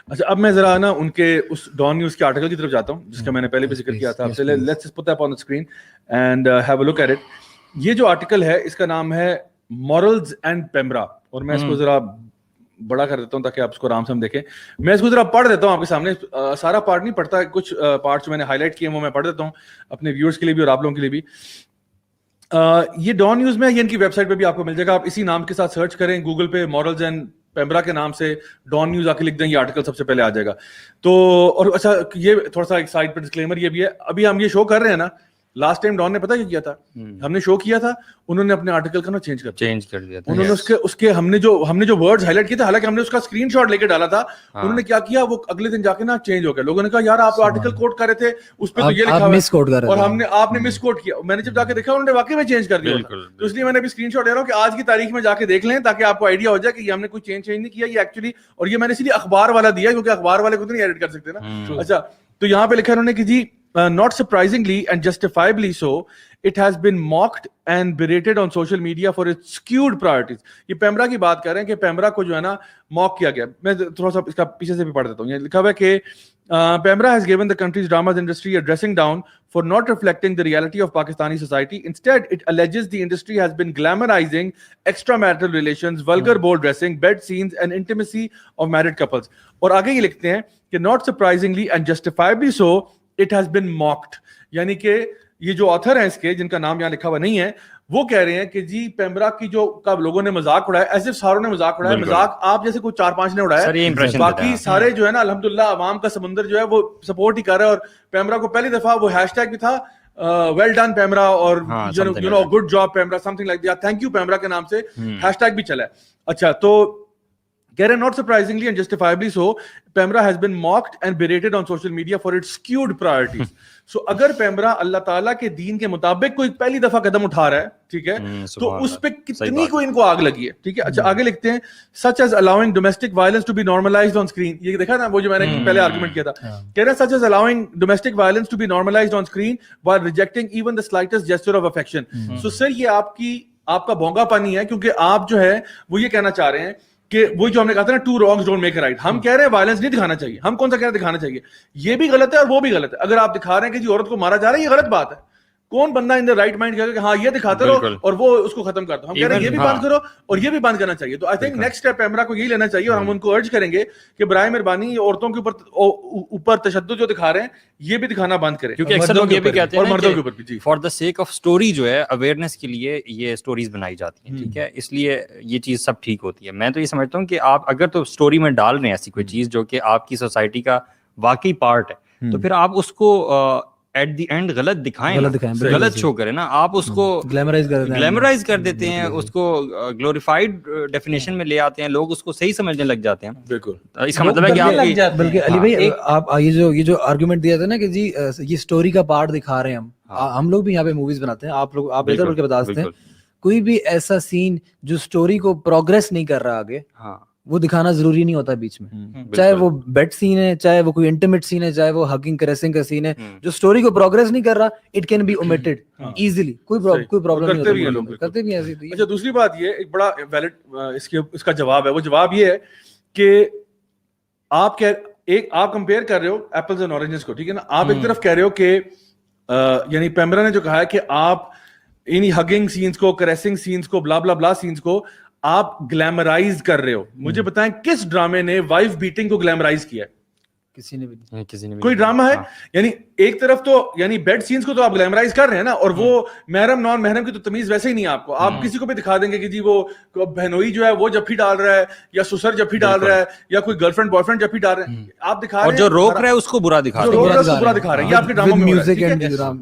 اچھا اب میں ذرا نا ان کے اس ڈان نیوز کے آرٹیکل کی طرف جاتا ہوں جس کا میں نے پہلے بھی ذکر کیا تھا آپ سے. Let's put up on the screen and have a look at it. یہ جو آرٹیکل ہے اس کا نام ہے مورلز اینڈ پیمرا, اور میں اس کو ذرا بڑا کر دیتا ہوں تاکہ آپ اس کو آرام سے ہم دیکھیں. میں اس کو ذرا پڑھ دیتا ہوں آپ کے سامنے, سارا پارٹ نہیں پڑھتا, کچھ پارٹس میں نے ہائی لائٹ کیے وہ میں پڑھ دیتا ہوں اپنے ویورز کے لیے بھی اور آپ لوگوں کے لیے بھی. یہ ڈان نیوز میں, یہ ان کی ویب سائٹ پہ بھی آپ کو مل جائے گا, آپ اسی نام کے ساتھ سرچ کریں گوگل پہ, مورلز اینڈ پیمرا کے نام سے ڈان نیوز آ کے لکھ دیں, یہ آرٹیکل سب سے پہلے آ جائے گا. تو اور اچھا یہ تھوڑا سا ایک سائڈ پہ ڈسکلیمر یہ بھی ہے, ابھی ہم یہ شو کر رہے ہیں نا, لاسٹ ٹائم ڈان نے پتا کیا تھا, ہم نے شو کیا تھا, انہوں نے اپنے آرٹیکل کا نا چینج کر دیا تھا. انہوں نے اس کے ہم نے جو ورڈز ہائی لائٹ کیے تھے, حالانکہ ہم نے اس کا اسکرین شاٹ لے کے ڈالا تھا, انہوں نے کیا کیا, وہ اگلے دن جا کے نا چینج ہو گیا. لوگوں نے کہا یار آپ آرٹیکل کوٹ کر رہے تھے اس پہ تو یہ لکھا ہوا ہے, اور آپ نے مس کوٹ کیا. میں نے جب جا کے دیکھا انہوں نے واقعی میں چینج کر دیا, تو اس لیے میں نے ابھی اسکرین شاٹ لے رہا ہوں کہ آج کی تاریخ میں جا کے دیکھ لیں تاکہ آپ کو آئیڈیا ہو جائے کہ یہ ہم نے کوئی چینج نہیں کیا یہ ایکچولی. اور یہ میں نے اس لیے اخبار والا دیا کیونکہ اخبار والے کو تو نہیں ایڈٹ کر سکتے نا. اچھا تو یہاں پہ لکھا انہوں نے کہ جی not surprisingly and justifiably so, it has been mocked and berated on social media for its skewed priorities. یہ پیمرا کی بات کر رہے ہیں کہ پیمرا کو جو ہے نا موک کیا گیا. میں تھوڑا سا اس کا پیچھے سے بھی پڑھ دیتا ہوں. یہ لکھا ہوا ہے کہ PEMRA has given the country's drama industry a dressing down for not reflecting the reality of Pakistani society. Instead, it alleges the industry has been glamorizing extramarital relations, vulgar bold dressing, bed scenes and intimacy of married couples. اور آگے یہ لکھتے ہیں کہ not surprisingly and justifiably so, it has been mocked. یعنی کہ یہ جو آتھر ہیں اس کے, جن کا نام یہاں لکھا ہوا نہیں ہے, وہ کہہ رہے ہیں کہ جی پیمرا کی جو لوگوں نے مذاق اڑایا, ایسے ساروں نے مذاق اڑایا, مذاق آپ جیسے کوئی 4-5 نے اڑایا, باقی سارے جو ہے نا الحمدللہ عوام کا سمندر جو ہے وہ سپورٹ ہی کر رہا ہے. اور پیمرا کو پہلی دفعہ وہ ہیش ٹیگ بھی تھا ویل ڈن پیمرا, اور you know good job PEMRA, something like that, thank you PEMRA کے نام سے ہیش ٹیگ بھی چلا ہے. اچھا تو کہہ رہے ہیں not surprisingly and justifiably so, Pemra has been mocked and berated on social media for its skewed priorities. So اگر پیمرا اللہ تعالیٰ کے دین کے مطابق کوئی پہلی دفعہ قدم اٹھا رہا ہے, ٹھیک ہے, تو اس پہ کتنی کو ان کو آگ لگی ہے, ٹھیک ہے. اچھا آگے لکھتے ہیں such as allowing domestic violence to be normalized on screen. یہ دیکھا نا وہ جو میں نے پہلے آرگومنٹ کیا تھا, کہہ رہے ہیں such as allowing domestic violence to be normalized on screen while rejecting even the slightest gesture of affection. So sir یہ آپ کا بھونگا پانی ہے, کیونکہ آپ جو ہے وہ یہ کہنا چاہ رہے ہیں کہ وہ جو ہم نے کہا تھا نا two wrongs don't make a right, ہم کہہ رہے ہیں وائلنس نہیں دکھانا چاہیے. ہم کون سا کہہ رہے ہیں دکھانا چاہیے, یہ بھی غلط ہے اور وہ بھی غلط ہے. اگر آپ دکھا رہے ہیں کہ جی عورت کو مارا جا رہا ہے, یہ غلط بات ہے. کون بندہ ان دا رائٹ مائنڈ کہے گا کہ ہاں یہ دکھاتے رہو اور وہ اس کو ختم کر دو. ہم کہہ رہے ہیں یہ بھی بند کرو اور یہ بھی بند کرنا چاہیے. تو I think next step PEMRA کو یہی لینا چاہیے, اور ہم ان کو ارج کریں گے کہ برائے مہربانی عورتوں کے اوپر تشدد جو دکھا رہے ہیں یہ بھی دکھانا بند کریں, کیونکہ اکثر لوگ یہ بھی کہتے ہیں اور مردوں کے اوپر بھی for the sake of story جو ہے اویئرنیس کے لیے یہ اسٹوریز بنائی جاتی ہیں, ٹھیک ہے, اس لیے یہ چیز سب ٹھیک ہوتی ہے. میں تو یہ سمجھتا ہوں کہ آپ اگر تو اسٹوری میں ڈال رہے ہیں ایسی کوئی چیز جو کہ آپ کی سوسائٹی کا واقعی پارٹ ہے, تو پھر آپ اس کو ایٹ دی اینڈ غلط دکھائیں, غلط شو کریں نا. آپ اس کو گلیمرائز کر دیتے ہیں, اس کو گلوریفائڈ ڈیفینیشن میں لے آتے ہیں, لوگ اس کو صحیح سمجھنے لگ جاتے ہیں. بالکل, اس کا مطلب ہے کہ آپ بلکہ علی بھائی آپ یہ جو آرگومنٹ دیا تھا نا کہ جی یہ اسٹوری کا پارٹ دکھا رہے ہیں, ہم لوگ بھی یہاں پہ موویز بناتے ہیں, آپ ادھر بول کے بتا سکتے ہیں کوئی بھی ایسا سین جو اسٹوری کو پروگریس نہیں کر رہا آگے, وہ دکھانا ضروری نہیں ہوتا بیچ میں. چاہے وہ بیڈ سین ہے, چاہے وہ کوئی انٹیمیٹ سین ہے, چاہے وہ ہگنگ کریسنگ کا سین ہے, جو اسٹوری کو پروگریس نہیں کر رہا, it can be omitted easily, کوئی پرابلم نہیں ہوتا, کرتے بھی ایسے. اچھا دوسری بات یہ ایک بڑا ویلڈ اس کا جواب ہے, وہ جواب یہ ہے کہ آپ کمپیئر کر رہے ہو ایپلز اینڈ اورنجز کو, ٹھیک ہے نا. آپ ایک طرف کہہ رہے ہو کہ یعنی پیمرا نے جو کہا ہے کہ آپ انہی ہگنگ سینز کو, کریسنگ سینز کو, بلا بلا بلا سینز کو آپ گلیمرائز کر رہے ہو. مجھے بتائیں کس ڈرامے نے وائف بیٹنگ کو گلیمرائز کیا ہے؟ کسی نے بھی کوئی ڈرامہ ہے؟ یعنی ایک طرف تو یعنی بیڈ سینز کو تو آپ گلیمرائز کر رہے ہیں نا, اور وہ محرم نان محرم کی تو تمیز ویسے ہی نہیں ہے آپ کو. آپ کسی کو بھی دکھا دیں گے کہ جی وہ بہنوئی جو ہے وہ جفی ڈال رہا ہے, یا سسر جفی ڈال رہا ہے, یا کوئی گرل فرینڈ بوائے فرینڈ جفی ڈال رہے ہیں, آپ دکھا رہے ہیں, اور جو روک رہا ہے اس کو برا دکھا رہے ہیں. یہ آپ کے ڈراموں میں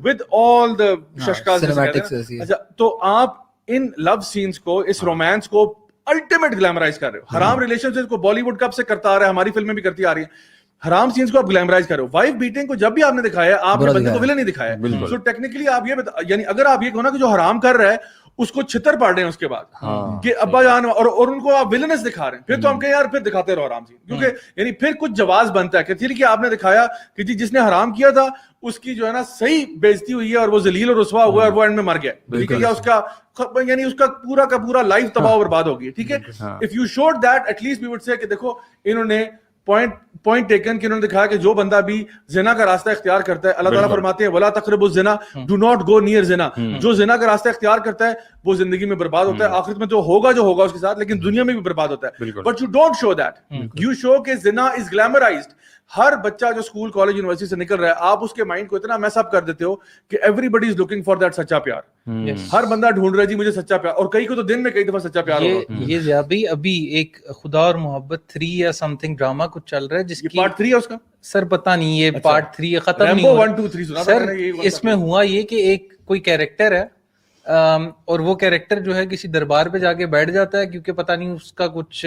ود آل دا ششکاز. اچھا تو آپ ان لو سینز کو, اس رومانس کو الٹیمیٹ گلیمرائز کر رہے ہو. حرام ریلیشن شپ کو بالی ووڈ کب سے کرتا آ رہا ہے, ہماری فلمیں بھی کرتی آ رہی ہیں. حرام سینز کو آپ گلیمرائز کر رہے ہو. وائف بیٹنگ کو جب بھی آپ نے دکھایا, آپ نے بندے کو ولن نہیں دکھایا. سو ٹیکنیکلی آپ یہ یعنی اگر آپ یہ کہو نا کہ جو حرام کر رہا ہے اس کو چھتر پاڑ رہے ہیں اس کے بعد کہ ابا جان, اور ان کو آپ ولنس دکھا رہے ہیں, پھر تو ہم کہیں یار پھر دکھاتے رہو حرام سین, کیونکہ یعنی پھر کچھ جواز بنتا ہے کہ ٹھیک ہے آپ نے دکھایا کہ جی جس نے حرام کیا تھا اس کی جو ہے نا صحیح بےزتی ہوئی ہے, اور وہ ذلیل اور رسوا ہوا ہے, اور وہ اینڈ میں مر گیا, ٹھیک ہے, یا اس کا یعنی اس کا پورا لائف تباہ و برباد ہو گئی, ٹھیک ہے. If you should that at least we would say کہ دیکھو انہوں نے پوائنٹ ٹیکن کہ انہوں نے دکھایا کہ جو بندہ بھی زنا کا راستہ اختیار کرتا ہے, اللہ تعالیٰ فرماتے ہیں ولا تقربوا الزنا, ڈو ناٹ گو نیئر زنا. جو زنا کا راستہ اختیار کرتا ہے وہ زندگی میں برباد ہوتا ہے, آخرت میں تو ہوگا اس کے ساتھ, لیکن دنیا میں بھی برباد ہوتا ہے. But you don't show that, you show کہ زنا از گلیمرائزڈ. ہر بچہ جو اسکول کالج یونیورسٹی سے نکل رہا ہے, آپ اس کے مائنڈ کو اتنا میس اپ کر دیتے ہو کہ everybody is looking for that سچا پیار. ہر بندہ ڈھونڈ رہا ہے جی مجھے سچا پیار, اور کئی کو تو دن میں کئی دفعہ سچا پیار ہوگا. یہ زیابی ابھی ایک خدا اور محبت 3 یا سم تھنگ ڈراما کچھ چل رہا ہے جس کی پارٹ 3 ہے اس کا, سر پتہ نہیں یہ پارٹ 3 ختم نہیں ہوا. 1 2 3 سنا سر اس میں ہوا یہ کہ ایک کوئی کیریکٹر ہے اور وہ کیریکٹر جو ہے کسی دربار پہ جا کے بیٹھ جاتا ہے کیونکہ پتہ نہیں اس کا کچھ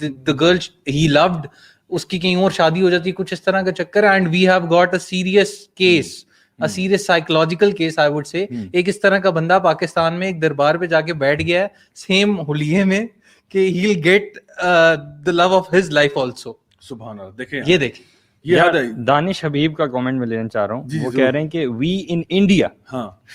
the girl he loved اس کی کہیں اور شادی ہو جاتی ہے, کچھ اس طرح کا چکر ہے. And we have got a serious case, a serious psychological case I would say. ایک اس طرح کا بندہ پاکستان میں ایک دربار پہ جا کے بیٹھ گیا ہے سیم حلیے میں کہ he'll get the love of his life also. سبحان اللہ. دیکھیں یہ دیکھیں دانش حبیب کا کامنٹ میں لینا چاہ رہا ہوں, وہ کہہ رہے ہیں کہ we in India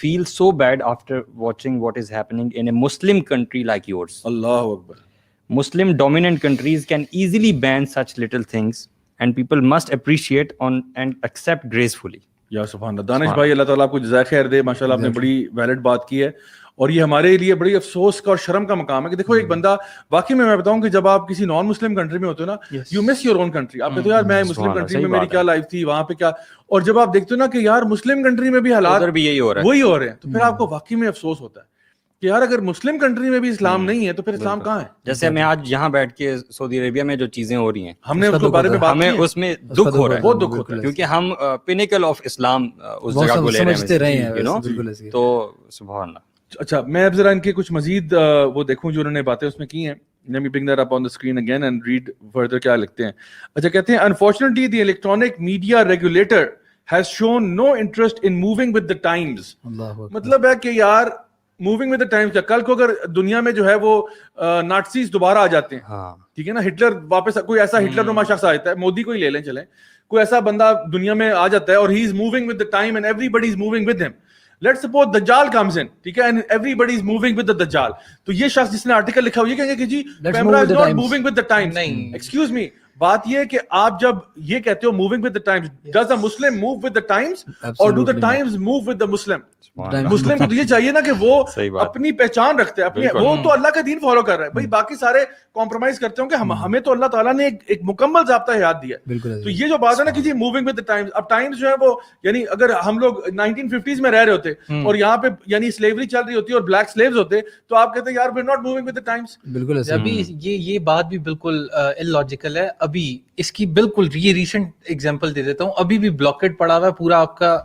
feel so bad after watching what is happening in a Muslim country like yours. اللہ اکبر. Muslim dominant countries can easily ban such little things and people must appreciate on and accept gracefully. یا سبحان اللہ. دانش بھائی اللہ تعالیٰ آپ کو جزائے خیر دے, ماشاءاللہ آپ نے بڑی ویلڈ بات کی ہے, اور یہ ہمارے لیے بڑی افسوس کا اور شرم کا مقام ہے کہ دیکھو ایک بندہ, واقعی میں بتاؤں کہ جب آپ کسی نان مسلم کنٹری میں ہوتے ہو نا, you miss your own country. آپ کہتے ہو یار میں مسلم کنٹری میں میری کیا لائف تھی, وہاں پہ کیا, اور جب آپ دیکھتے ہو نا کہ یار مسلم کنٹری میں بھی حالات بھی یہی ہو رہا ہے, وہی ہو رہے ہیں, تو پھر آپ کو واقعی میں افسوس ہوتا ہے کہ یار اگر مسلم کنٹری میں بھی اسلام نہیں ہے تو پھر اسلام کہاں ہے. جیسے ہمیں آج یہاں بیٹھ کے سعودی عربیہ میں جو چیزیں ہو رہی ہیں ہم نے اس کے بارے میں بات ہمیں اس میں دکھ ہو رہا ہے, بہت دکھ ہوتا ہے, کیونکہ ہم پینیکل آف اسلام اس جگہ کو لے رہے ہیں, تو سبحان اللہ. اچھا میں اب ذرا ان کے کچھ مزید وہ دیکھوں جو انہوں نے باتیں اس میں کی ہیں. Let me bring that up on the screen again and read further کیا لکھتے ہیں. اچھا کہتے ہیں unfortunately the electronic media regulator has shown no interest in moving with the times. مطلب ہے کہ یار موونگ ود دا ٹائمز کا, کل کو اگر دنیا میں جو ہے وہ نازیز دوبارہ آ جاتے ہیں, ٹھیک ہے نا, ہٹلر واپس, کوئی ایسا ہٹلر نما شخص آتا ہے, مودی کو ہی لے لیں چلیں, کوئی ایسا بندہ دنیا میں آ جاتا ہے اور he is moving with the time and everybody is moving with him. Let's suppose دجال کمز ان, ٹھیک ہے, and everybody is moving with the دجال, تو یہ شخص جس نے آرٹیکل لکھا ہوا یہ کہیں گے کہ جی PEMRA is not moving with the time. نہیں, ایکسکیوز می, بات یہ ہے کہ آپ جب یہ کہتے ہو moving with the times, does a Muslim move with the times اور do the times move with the Muslim? مسلم کو تو یہ چاہیے نا کہ وہ اپنی پہچان رکھتے ہیں, اپنی, وہ تو اللہ کا دین فالو کر رہا ہے بھائی, باقی سارے کمپرومائز کرتے ہوں کہ ہمیں تو اللہ تعالیٰ نے ایک مکمل ضابطہ حیات دیا ہے. تو یہ جو بات ہے نا کہ جی موونگ ود دا ٹائمز, اب ٹائمز جو ہے وہ یعنی اگر ہم لوگ 1950s میں رہ رہے ہوتے اور یہاں پہ یعنی سلیوری چل رہی ہوتی اور بلیک سلیوز ہوتے, تو آپ کہتے ہیں یار we are not moving with the times. بالکل ابھی یہ بات بھی بالکل illogical ہے. ابھی اس کی بالکل یہ ریسنٹ ایگزامپل دے دیتا ہوں, ابھی بھی بلاکیڈ پڑا ہوا ہے پورا, آپ کا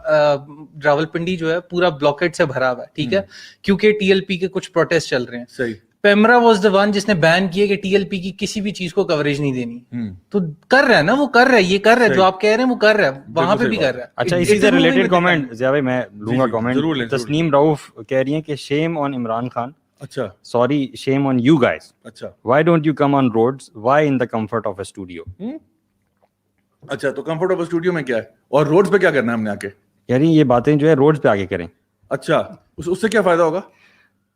راولپنڈی جو ہے پورا بلاکیڈ سے بھرا ہوا ہے, ٹھیک ہے, کیونکہ ٹی ایل پی کے کچھ پروٹیسٹ چل رہے ہیں. صحیح. پیمرا واز دا ون جس نے بین کیا کہ ٹی ایل پی کی کسی بھی چیز کو کوریج نہیں دینی, تو کر رہا ہے نا, وہ کر رہا ہے, یہ کر رہا ہے جو آپ کہہ رہے ہیں وہ کر رہا ہے, وہاں پہ بھی کر رہا ہے. اچھا اسی سے ریلیٹڈ کامنٹ ضیاء بھائی میں لوں گا کامنٹ. تسنیم رؤف کہہ رہی ہیں کہ شیم آن عمران خان, اچھا sorry shame on you guys, اچھا why don't you come on roads, why in the comfort of a studio. اچھا تو کمفرٹ آف اسٹوڈیو میں کیا ہے اور روڈز پہ کیا کرنا ہے ہم نے آ کے, یعنی یہ باتیں جو ہے روڈز پہ آگے کریں. اچھا اس سے کیا فائدہ ہوگا,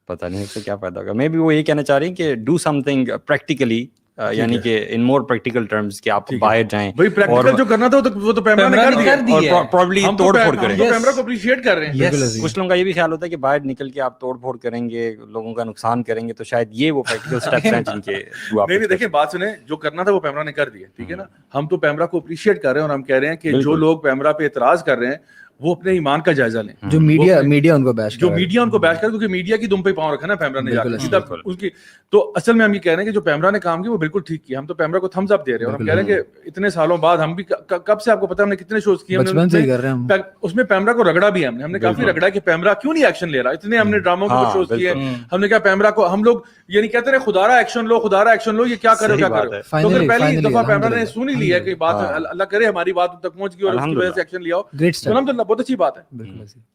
پتہ نہیں اس سے کیا فائدہ ہوگا. مے بی وہ یہ کہنا چاہ رہی ہیں کہ ڈو سم تھنگ پریکٹیکلی, یعنی کہ ان مور پریکٹیکل ٹرمز کہ آپ باہر جائیں. بھائی پریکٹیکل جو کرنا تھا وہ تو پیمرا نے کر دیا, اور پروبلی توڑ پھوڑ کریں. پیمرا کو اپریشیٹ کر رہے ہیں. کچھ لوگوں کا یہ بھی خیال ہوتا ہے کہ باہر نکل کے آپ توڑ پھوڑ کریں گے, لوگوں کا نقصان کریں گے, تو شاید یہ وہ پریکٹیکل اسٹیپس ہیں جن کے نہیں دیکھیں بات سنیں, جو کرنا تھا وہ پیمرا نے کر دیا, ٹھیک ہے نا. ہم تو پیمرا کو اپریشیٹ کر رہے ہیں اور ہم کہہ رہے ہیں کہ جو لوگ پیمرا پہ اعتراض کر رہے ہیں وہ اپنے ایمان کا جائزہ لیں. جو میڈیا ان کو بیش جو میڈیا ان کو بیش کرے, کیونکہ میڈیا کی دم پہ پاؤں رکھا نا پیمرا نے جا کے اس کی. تو اصل میں ہم یہ کہہ رہے ہیں کہ جو پیمرا نے کام کیا وہ بالکل ٹھیک کیا. ہم تو پیمرا کو تھمز اپ دے رہے ہیں اور ہم کہہ رہے ہیں کہ اتنے سالوں بعد ہم بھی, کب سے آپ کو پتا ہم نے کتنے شوز کیے, اس میں پیمرا کو رگڑا بھی ہے ہم نے کافی رگڑا کہ پیمرا کیوں نہیں ایکشن لے رہا. اتنے ہم نے ڈراموں کے شوز کیے, ہم نے کہا پیمرا کو ہم لوگ یعنی کہتے رہے خدا رہا ایکشن لو, خدا رہا ایکشن لو, یہ کیا کرو کیا کرو. تو اگر پہلی دفعہ پیمرا نے سن ہی لیا کہ بات اللہ کرے ہماری بات تک پہنچ گئی اور اس کی وجہ سے ایکشن لیا ہو, تو الحمدللہ بہت اچھی بات ہے.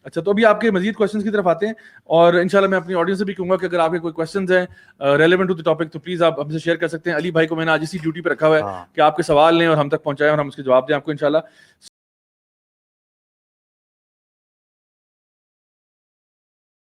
اچھا تو ابھی آپ کے مزید کوشچنز کی طرف آتے ہیں, اور انشاءاللہ میں اپنی آڈینس سے بھی کہوں گا کہ اگر آپ کے کوئی کوشچنز ہیں ریلیونٹ ٹو دی ٹاپک تو پلیز آپ ہم سے شیئر کر سکتے ہیں. علی بھائی کو میں نے آج اسی ڈیوٹی پہ رکھا ہوا ہے کہ آپ کے سوال لیں اور ہم تک پہنچائیں اور ہم اس کے جواب دیں آپ کو انشاءاللہ.